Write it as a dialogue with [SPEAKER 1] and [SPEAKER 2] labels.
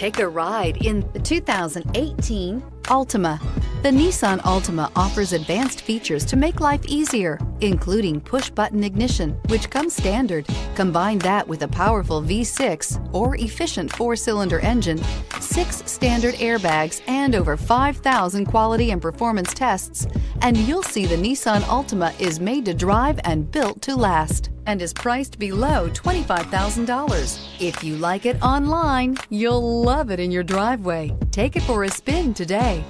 [SPEAKER 1] Take a ride in the 2018 Altima. The Nissan Altima offers advanced features to make life easier, including push-button ignition, which comes standard. Combine that with a powerful V6 or efficient 4-cylinder engine, 6 standard airbags, and over 5,000 quality and performance tests, and you'll see the Nissan Altima is made to drive and built to last, and is priced below $25,000. If you like it online, you'll love it in your driveway. Take it for a spin today.